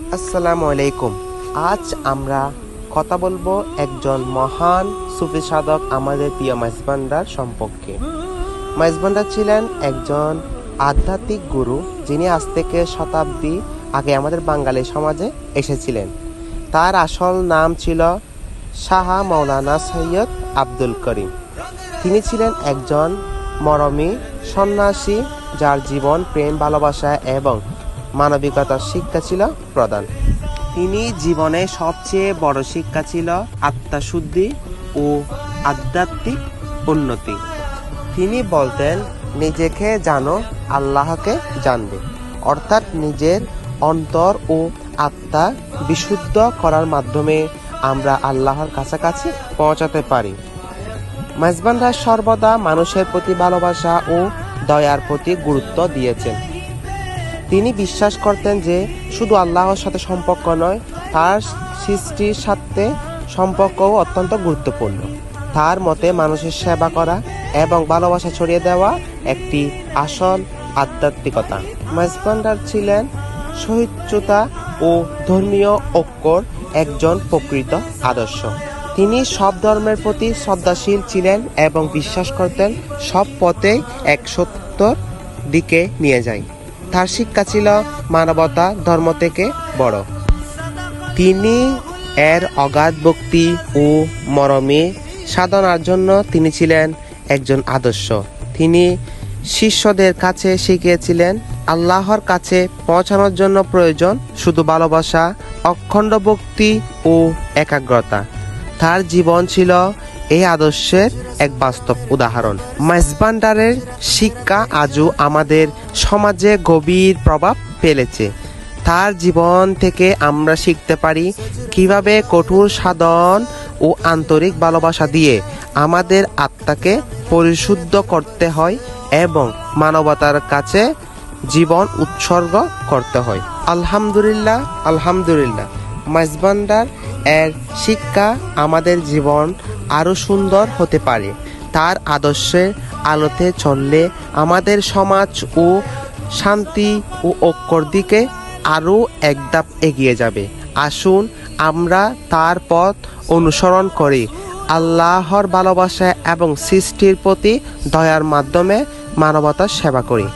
আসসালামু আলাইকুম। আজ আমরা কথা বলবো একজন মহান সুফি সাধক আমাদের প্রিয় মাইজভান্ডার সম্পর্কে। মাইজভান্ডার ছিলেন একজন আধ্যাত্মিক গুরু, যিনি আজ থেকে শতাব্দী আগে আমাদের বাঙালি সমাজে এসেছিলেন। তার আসল নাম ছিল শাহ মাওলানা সৈয়দ আব্দুল করিম। তিনি ছিলেন একজন মরমী সন্ন্যাসী, যার জীবন প্রেম, ভালোবাসা এবং মানবিকতার শিক্ষা ছিল প্রধান। তিনি জীবনে সবচেয়ে বড় শিক্ষা ছিল আত্মশুদ্ধি ও আধ্যাত্মিক উন্নতি। তিনি বলতেন, নিজেকে জানো, আল্লাহকে জানবে। অর্থাৎ নিজের অন্তর ও আত্মা বিশুদ্ধ করার মাধ্যমে আমরা আল্লাহর কাছাকাছি পৌঁছাতে পারি। মাইজভান্ডার সর্বদা মানুষের প্রতি ভালোবাসা ও দয়ার প্রতি গুরুত্ব দিয়েছেন। তিনি বিশ্বাস করতেন যে শুধু আল্লাহর সাথে সম্পর্ক নয়, তার সৃষ্টির সাথে সম্পর্কও অত্যন্ত গুরুত্বপূর্ণ। তার মতে মানুষের সেবা করা এবং ভালোবাসা ছড়িয়ে দেওয়া একটি আসল আধ্যাত্মিকতা। মাইজভান্ডার ছিলেন সহিষ্ণুতা ও ধর্মীয় ঐক্যর একজন প্রকৃত আদর্শ। তিনি সব ধর্মের প্রতি শ্রদ্ধাশীল ছিলেন এবং বিশ্বাস করতেন সব পথেই এক সত্যর দিকে নিয়ে যায়। তার শিক্ষা ছিল মানবতা ধর্ম থেকে বড়। তিনি এর অগাধ ভক্তি ও মরমে সাধনার জন্য তিনি ছিলেন একজন আদর্শ। তিনি শিষ্যদের কাছে শিখিয়েছিলেন, আল্লাহর কাছে পৌঁছানোর জন্য প্রয়োজন শুধু ভালোবাসা, অখণ্ড ভক্তি ও একাগ্রতা। তার জীবন ছিল এই আদর্শের এক বাস্তব উদাহরণ। মাইজভান্ডারের শিক্ষা আজও আমাদের সমাজে গভীর প্রভাব ফেলেছে। তার জীবন থেকে আমরা শিখতে পারি কিভাবে কঠোর সাধন ও আন্তরিক ভালোবাসা দিয়ে আমাদের আত্মাকে পরিশুদ্ধ করতে হয় এবং মানবতার কাছে জীবন উৎসর্গ করতে হয়। আলহামদুলিল্লাহ, আলহামদুলিল্লাহ। মাইজভান্ডার এর শিক্ষা আমাদের জীবন আরও সুন্দর হতে পারে। তার আদর্শের আলোতে চললে আমাদের সমাজ ও শান্তি ও ঐক্যর দিকে আরও এক ধাপ এগিয়ে যাবে। আসুন আমরা তার পথ অনুসরণ করি, আল্লাহর ভালোবাসা এবং সৃষ্টির প্রতি দয়ার মাধ্যমে মানবতার সেবা করি।